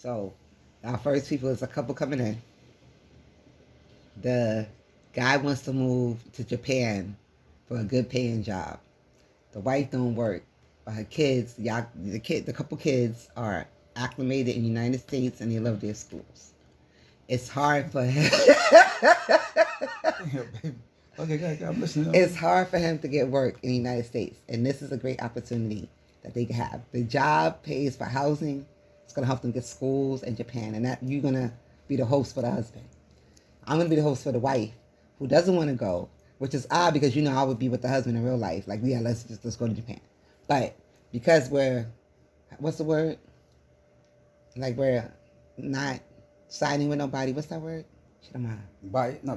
So, our first people is a couple coming in. The guy wants to move to Japan for a good paying job. The wife don't work, but her kids, the couple kids are acclimated in the United States and they love their schools. It's hard for him. Yeah, baby. Okay, go, I'm listening. It's hard for him to get work in the United States, and this is a great opportunity that they can have. The job pays for housing. It's gonna help them get schools in Japan, and that you're gonna be the host for the husband. I'm gonna be the host for the wife, who doesn't want to go, which is odd because I would be with the husband in real life. Like, yeah, let's go to Japan, but because we're, what's the word? Like, we're not siding with nobody. What's that word? Shit, I'm Not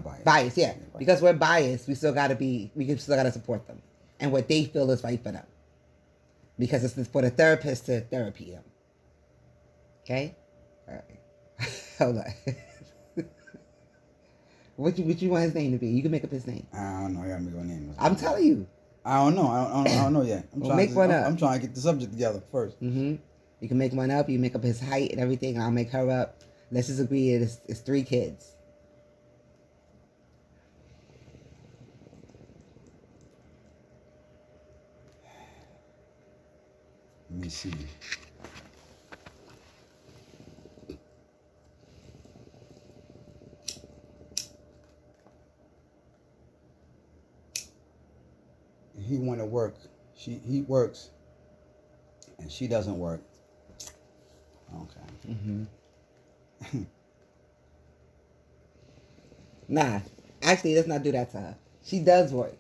biased. Biased, yeah. Biased. Because we're biased, we still gotta support them. And what they feel is right for them. Because it's for the therapist to therapy them. Okay? Alright. Hold on. What you want his name to be? You can make up his name. I don't know. I gotta make a name. I'm telling you. I don't know. I don't know yet. I'm trying to get the subject together first. Mm-hmm. You can make one up. You make up his height and everything, and I'll make her up. Let's just agree it's 3 kids. Let me see. He want to work. He works, and she doesn't work. Okay. Mm-hmm. Nah, actually, let's not do that to her. She does work.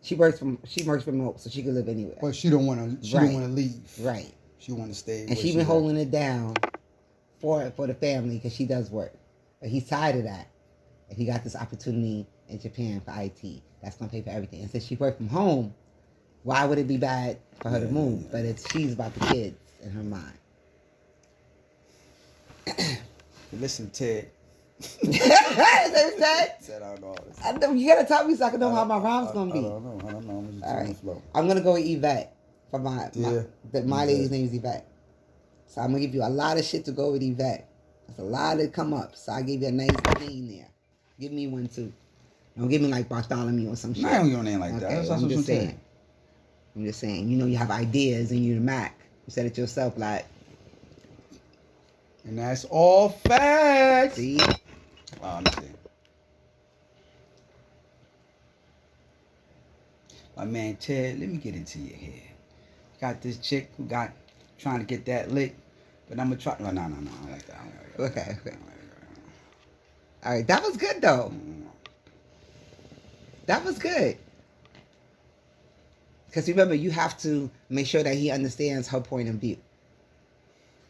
She works remote, so she can live anywhere. But she don't want to. She don't want to leave. Right. She want to stay. And she's been holding it down for the family because she does work. But he's tired of that. And he got this opportunity in Japan for IT. That's gonna pay for everything. And since she worked from home, why would it be bad for her to move? Yeah. But she's about the kids in her mind. Listen, Ted. Is that Ted? Said I don't know. You gotta tell me so I can know how my rhyme's gonna be. I don't know. I'm just on the flow. I'm gonna go with Yvette for my lady's name is Yvette. So I'm gonna give you a lot of shit to go with Yvette. There's a lot to come up. So I gave you a nice name there. Give me one too. Don't give me like Bartholomew or some shit. I don't give a name like that. That's I'm just saying. I'm just saying. You have ideas and you're the Mac. You said it yourself, like. And that's all facts. See? Wow, let me see. My man Ted, let me get into your head. Got this chick who trying to get that lick, but I'm gonna try. No, I don't like that. Okay. All right, that was good though. That was good. Because remember, you have to make sure that he understands her point of view.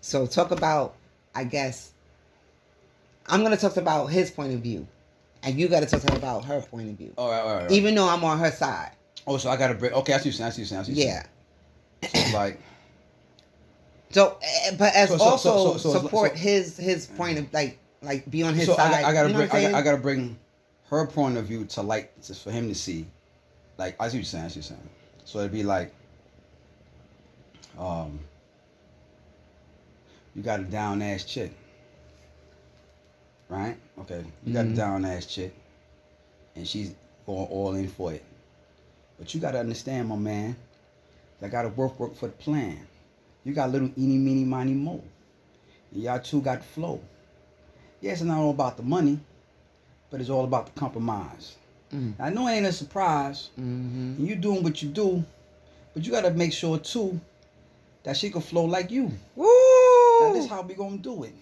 So talk about, I guess, I'm going to talk about his point of view. And you got to talk about her point of view. All right. Even though I'm on her side. Oh, so I got to break. Okay, I see you saying. Yeah. So like. So, but as support his point of, like be on his side. I gotta bring her point of view to light just for him to see. Like, I see what you're saying. So it'd be like, you got a down ass chick, right? Okay, you got a down ass chick, and she's going all in for it. But you gotta understand, my man, I gotta work for the plan. You got little eeny, meeny, miny, mo. And y'all two got the flow. Yeah, it's not all about the money, but it's all about the compromise. I know it ain't a surprise. And you doing what you do, but you gotta make sure too that she can flow like you. Woo! Now this how we gonna do it.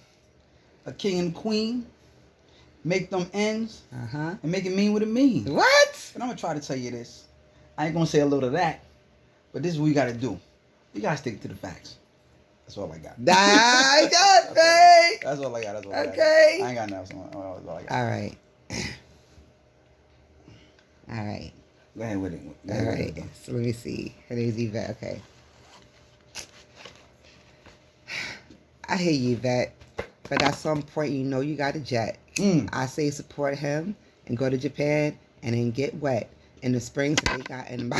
A king and queen, make them ends, and make it mean what it means. What? And I'm gonna try to tell you this. I ain't gonna say a little of that, but this is what we gotta do. We gotta stick to the facts. That's all I got. That's all I got. Okay. I ain't got nothing else. That's all I got. All right. Go ahead with it. All right. So let me see. Her name's Yvette. Okay. I hear you, Yvette. But at some point, you got a jet. I say support him and go to Japan and then get wet in the springs that they got in my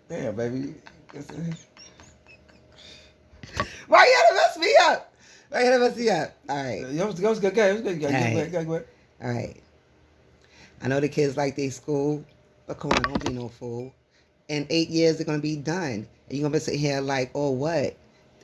Damn, baby. Why you gotta mess me up? Why you gotta mess me up? All right. It was good. It was good. Go ahead. All right. I know the kids like their school, but come on, don't be no fool. In 8 years, they're gonna be done. And you're gonna be sitting here like, oh, what?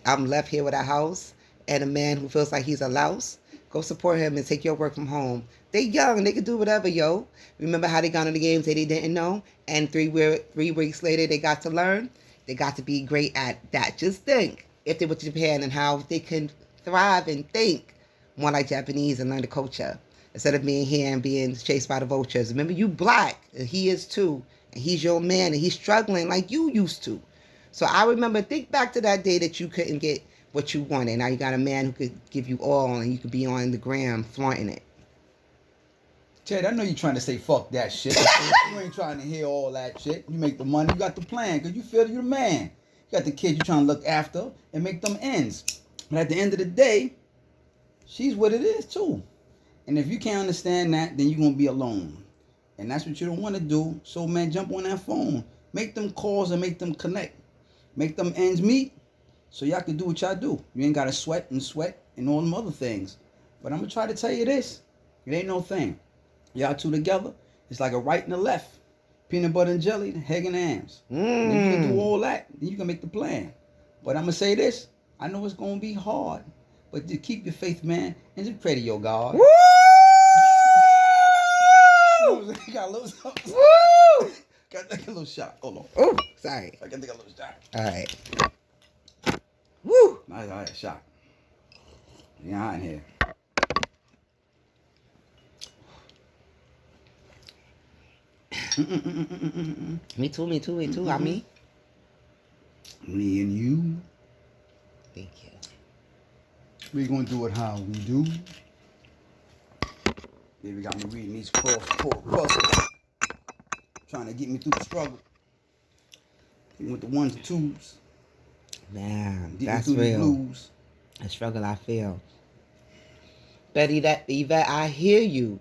I'm left here with a house and a man who feels like he's a louse. Go support him and take your work from home. They young, they can do whatever, yo. Remember how they got in the games that they didn't know? And 3 weeks later, they got to learn? They got to be great at that. Just think, if they went to Japan and how they can thrive and think more like Japanese and learn the culture. Instead of being here and being chased by the vultures. Remember, you black, and he is too. And he's your man, and he's struggling like you used to. So I remember, think back to that day that you couldn't get what you wanted. Now you got a man who could give you all, and you could be on the gram flaunting it. Ted, I know you're trying to say fuck that shit. You ain't trying to hear all that shit. You make the money, you got the plan, because you feel you're the man. You got the kids you're trying to look after and make them ends. But at the end of the day, she's what it is too. And if you can't understand that, then you're going to be alone. And that's what you don't want to do. So, man, jump on that phone. Make them calls and make them connect. Make them ends meet so y'all can do what y'all do. You ain't got to sweat and all them other things. But I'm going to try to tell you this. It ain't no thing. Y'all two together, it's like a right and a left. Peanut butter and jelly, Heg and Hams. And if you can do all that, then you can make the plan. But I'm going to say this. I know it's going to be hard. But just keep your faith, man, and just pray to your God. Woo! You got a little something. Woo! Got to take a little shot. Hold on. Oh, sorry. I can take a little shot. All right. Woo! All right, shot. You hot in here. Me too. I mean. Me and you. Thank you. We're going to do it how we do. Baby got me reading these cross. Trying to get me through the struggle. With the ones and twos. Man, Get that's me through real. the blues. The struggle I feel. Betty, Yvette, I hear you.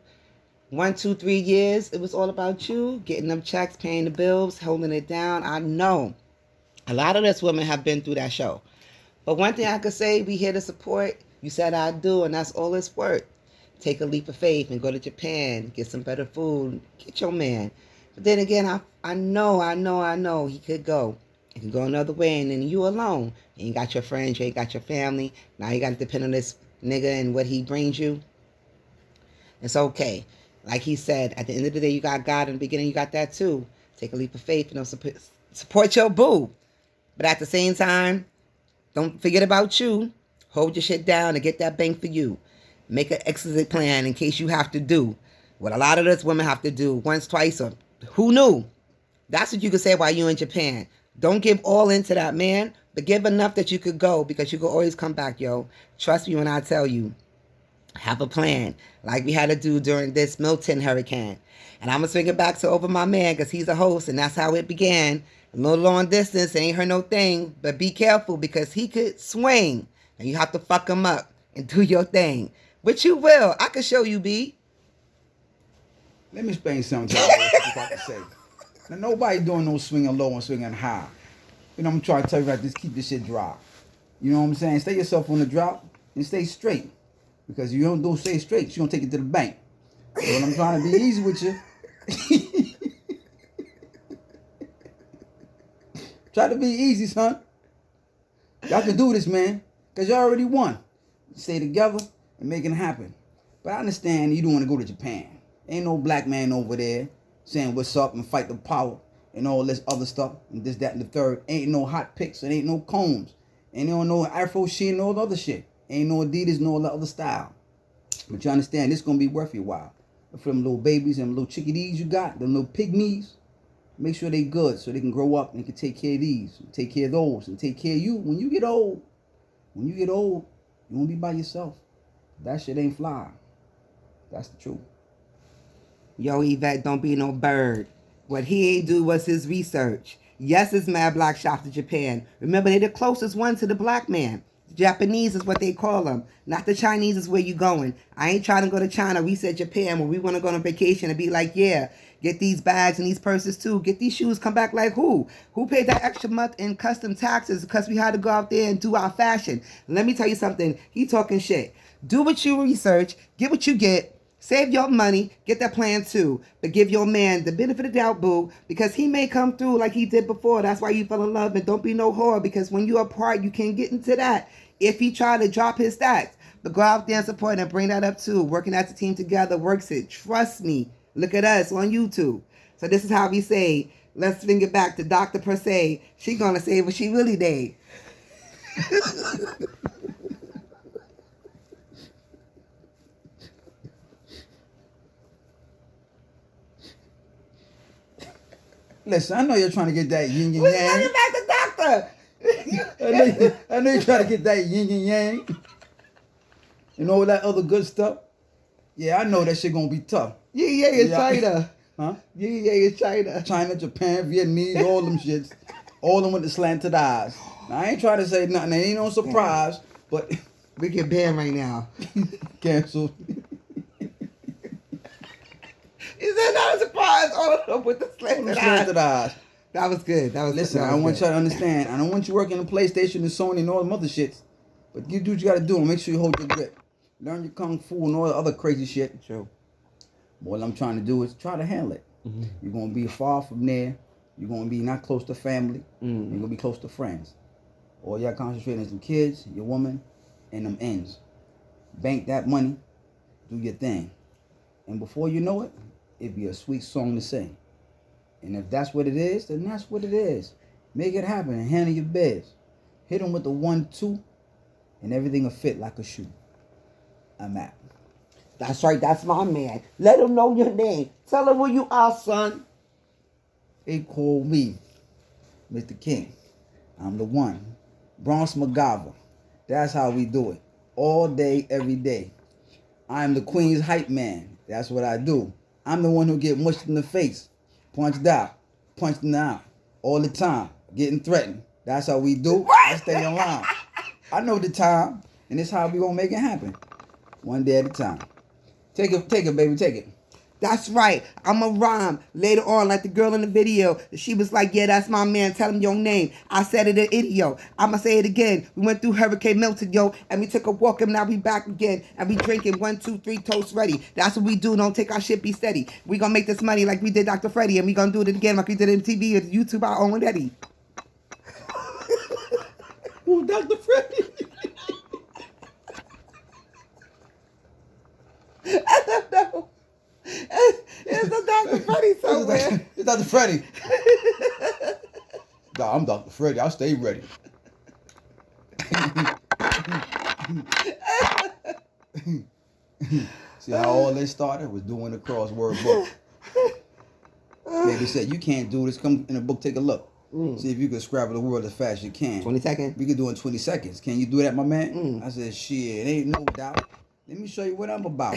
1, 2, 3 years, it was all about you, getting them checks, paying the bills, holding it down. I know. A lot of us women have been through that show. But one thing I could say, we here to support. You said I do, and that's all it's worth. Take a leap of faith and go to Japan, get some better food, get your man. But then again, I know he could go. He could go another way, and then you alone. You ain't got your friends, you ain't got your family. Now you got to depend on this nigga and what he brings you. It's okay. Like he said, at the end of the day, you got God. In the beginning, you got that too. Take a leap of faith, support your boo. But at the same time, don't forget about you. Hold your shit down and get that bank for you. Make an exit plan in case you have to do what a lot of us women have to do once, twice, or who knew? That's what you could say while you're in Japan. Don't give all into that, man, but give enough that you could go because you could always come back, yo. Trust me when I tell you. Have a plan like we had to do during this Milton hurricane. And I'm going to swing it back to over my man because he's a host and that's how it began. A little long distance, ain't heard no thing, but be careful because he could swing and you have to fuck him up and do your thing. Which you will. I can show you, B. Let me explain something to you what I'm about to say. Now, nobody doing no swinging low and swinging high. You know, I'm trying to tell you about this, keep this shit dry. You know what I'm saying? Stay yourself on the drop and stay straight. Because you don't stay straight, she's going to take it to the bank. So when I'm trying to be easy with you, try to be easy, son. Y'all can do this, man. Because y'all already won. Stay together and make it happen. But I understand you don't want to go to Japan. Ain't no black man over there saying what's up and fight the power and all this other stuff and this, that, and the third. Ain't no hot picks and ain't no combs. Ain't no Afro shit and all the other shit. Ain't no Adidas, no the other style. But you understand, this going to be worth your while. For them little babies and little chickadees you got, them little pygmies, make sure they good so they can grow up and can take care of these, and take care of those, and take care of you. When you get old, you won't be by yourself. That shit ain't fly. That's the truth. Yo, Yvette, don't be no bird. What he ain't do was his research. Yes, it's mad black shops to Japan. Remember, they're the closest one to the black man. Japanese is what they call them. Not the Chinese is where you going. I ain't trying to go to China. We said Japan where we want to go on vacation and be like, yeah, Get these bags and these purses too. Get these shoes. Come back like who? Who paid that extra month in custom taxes because we had to go out there and do our fashion? Let me tell you something. He talking shit. Do what you research. Get what you get. Save your money, get that plan too, but give your man the benefit of the doubt, boo, because he may come through like he did before. That's why you fell in love, and don't be no whore, because when you apart, you can't get into that if he try to drop his stats. But go out there and support and bring that up too. Working as a team together works it. Trust me. Look at us on YouTube. So this is how we say, let's bring it back to Dr. Per Se. She gonna say what she really did. Listen, I know you're trying to get that yin and We're yang. bringing back the doctor. I know you're trying to get that yin and yang. And all that other good stuff. Yeah, I know that shit gonna be tough. Yeah, in China. Huh? Yeah, in China. China, Japan, Vietnamese, all them shits. All them with the slanted eyes. Now, I ain't trying to say nothing. It ain't no surprise, but We get banned right now. cancel. Is that not a surprise? All of them with the slanted eyes. Slanted eyes. That was good. That was Listen, that I was want good. y'all to understand. I don't want you working in PlayStation and Sony and all them other shits. But you do what you gotta do and make sure you hold your grip. Learn your kung fu and all the other crazy shit. True. What I'm trying to do is try to handle it. Mm-hmm. You're gonna be far from there. You're gonna be not close to family. Mm. You're gonna be close to friends. All y'all concentrating on some kids, your woman, and them ends. Bank that money, do your thing. And before you know it, it'd be a sweet song to sing. And if that's what it is, then that's what it is. Make it happen and handle your biz. Hit them with the 1-2, and everything will fit like a shoe. I'm out. That's right. That's my man. Let him know your name. Tell him who you are, son. They call me Mr. King. I'm the one. Bronx McGava. That's how we do it. All day, every day. I'm the Queen's hype man. That's what I do. I'm the one who get mushed in the face, punched out, punched in the eye, all the time, getting threatened. That's how we do. I stay in line. I know the time, and it's how we gonna make it happen. One day at a time. Take it, baby, take it. That's right. I'm a rhyme. Later on, like the girl in the video, she was like, yeah, that's my man. Tell him your name. I said it in idiot. I'ma say it again. We went through Hurricane Milton, yo, and we took a walk, and now we back again. And we drinking 1, 2, 3, toast ready. That's what we do. Don't take our shit, be steady. We gonna make this money like we did Dr. Freddie, and we gonna do it again like we did in TV and YouTube our own Eddie. Who, Dr. Freddie? I don't know. It's a Dr. Freddie somewhere. It's Dr. Freddie. Nah, I'm Dr. Freddie. I stay ready. See how all this started was doing the crossword book. Baby said, you can't do this. Come in the book, take a look. See if you can scrabble the word as fast as you can. 20 seconds. We can do it in 20 seconds. Can you do that, my man? I said, shit, ain't no doubt. Let me show you what I'm about.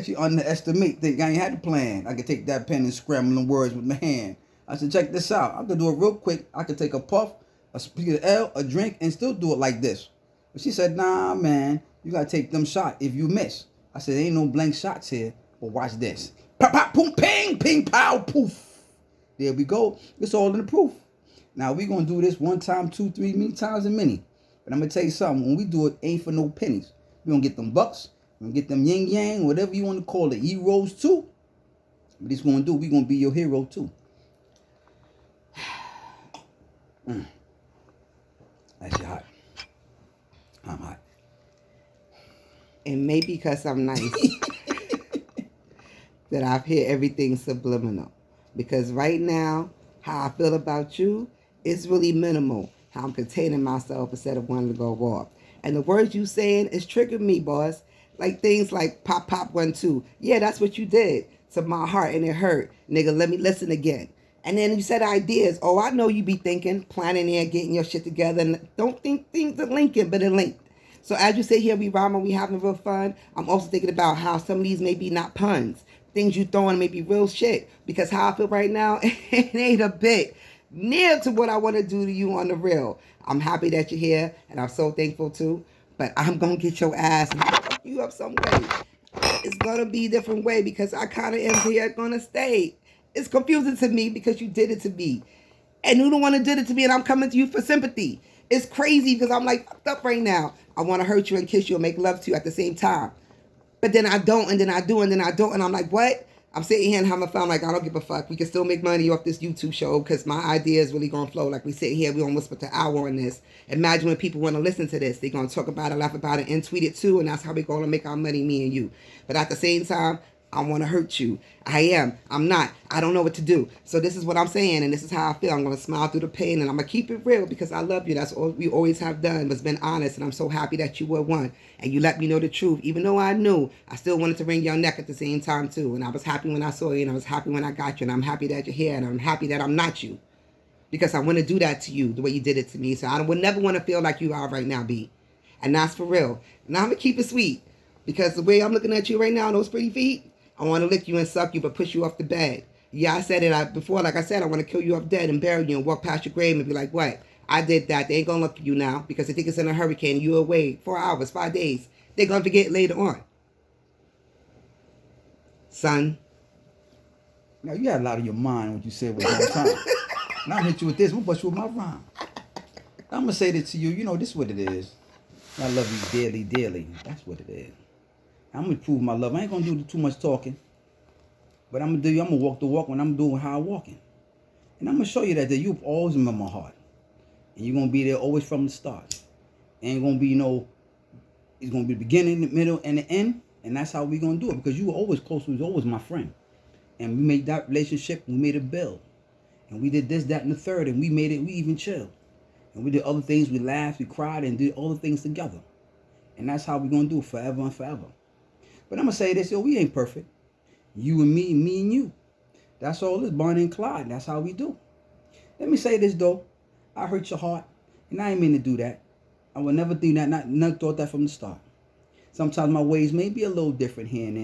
She underestimate, think I ain't had the plan. I could take that pen and scramble them words with my hand. I said, check this out. I could do it real quick. I could take a puff, a speak of L, a drink, and still do it like this. But she said, nah, man, you gotta take them shots if you miss. I said, ain't no blank shots here, but watch this. Pop, pop, boom, ping, ping, pow, poof. There we go. It's all in the proof. Now we gonna do this one time, 2, 3, many times and many. But I'm gonna tell you something. When we do it, ain't for no pennies. We gonna get them bucks. We gonna get them yin yang, whatever you want to call it. Heroes too. But he's gonna do. We gonna be your hero too. That's your hot. I'm hot. And maybe because I'm nice that I've heard everything subliminal. Because right now, how I feel about you is really minimal. How I'm containing myself instead of wanting to go off. And the words you saying is triggering me, boss. Like things like pop, pop, 1, 2. Yeah, that's what you did to my heart and it hurt. Nigga, let me listen again. And then you said ideas. Oh, I know you be thinking, planning there, getting your shit together. And don't think things are linking, but they're linked. So as you sit here, we rhyming, we having real fun. I'm also thinking about how some of these may be not puns. Things you throwing may be real shit. Because how I feel right now, it ain't a bit near to what I want to do to you on the real. I'm happy that you're here, and I'm so thankful too. But I'm going to get your ass and fuck you up some way. It's going to be a different way because I kind of am here going to stay. It's confusing to me because you did it to me. And you don't want to do it to me, and I'm coming to you for sympathy. It's crazy because I'm like fucked up right now. I want to hurt you and kiss you and make love to you at the same time. But then I don't, and then I do, and then I don't. And I'm like, what? I'm sitting here and having fun. I'm like, I don't give a fuck. We can still make money off this YouTube show because my idea is really going to flow. Like we sit here, we almost put the hour on this. Imagine when people want to listen to this. They're going to talk about it, laugh about it, and tweet it too. And that's how we're going to make our money, me and you. But at the same time, I want to hurt you. I am. I'm not. I don't know what to do. So this is what I'm saying, and this is how I feel. I'm going to smile through the pain, and I'm going to keep it real because I love you. That's all we always have done, was been honest, and I'm so happy that you were one. And you let me know the truth. Even though I knew, I still wanted to wring your neck at the same time, too. And I was happy when I saw you, and I was happy when I got you, and I'm happy that you're here, and I'm happy that I'm not you. Because I want to do that to you the way you did it to me. So I would never want to feel like you are right now, B. And that's for real. Now I'm going to keep it sweet. Because the way I'm looking at you right now, those pretty feet, I want to lick you and suck you, but push you off the bed. Yeah, I said it before. Like I said, I want to kill you up dead and bury you and walk past your grave and be like, what? I did that. They ain't going to look for you now because they think it's in a hurricane and you away 4 hours, 5 days. They're going to forget later on. Son. Now, you had a lot of your mind what you said was one time. And I'm hit you with this. I'm going to bust you with my rhyme. I'm going to say this to you. You know, this is what it is. I love you dearly, dearly. That's what it is. I'm going to prove my love. I ain't going to do too much talking. But I'm going to walk the walk when I'm doing how I'm walking. And I'm going to show you that you've always been in my heart. And you're going to be there always from the start. Ain't going to be it's going to be the beginning, the middle, and the end. And that's how we're going to do it. Because you were always close. You was always my friend. And we made that relationship. We made it build. And we did this, that, and the third. And we even chilled. And we did other things. We laughed, we cried, and did all the things together. And that's how we're going to do it forever and forever. But I'm going to say this, we ain't perfect. You and me and you. That's all this, Bonnie and Clyde. That's how we do. Let me say this, though. I hurt your heart, and I ain't mean to do that. I would never do that. Never thought that from the start. Sometimes my ways may be a little different here and there.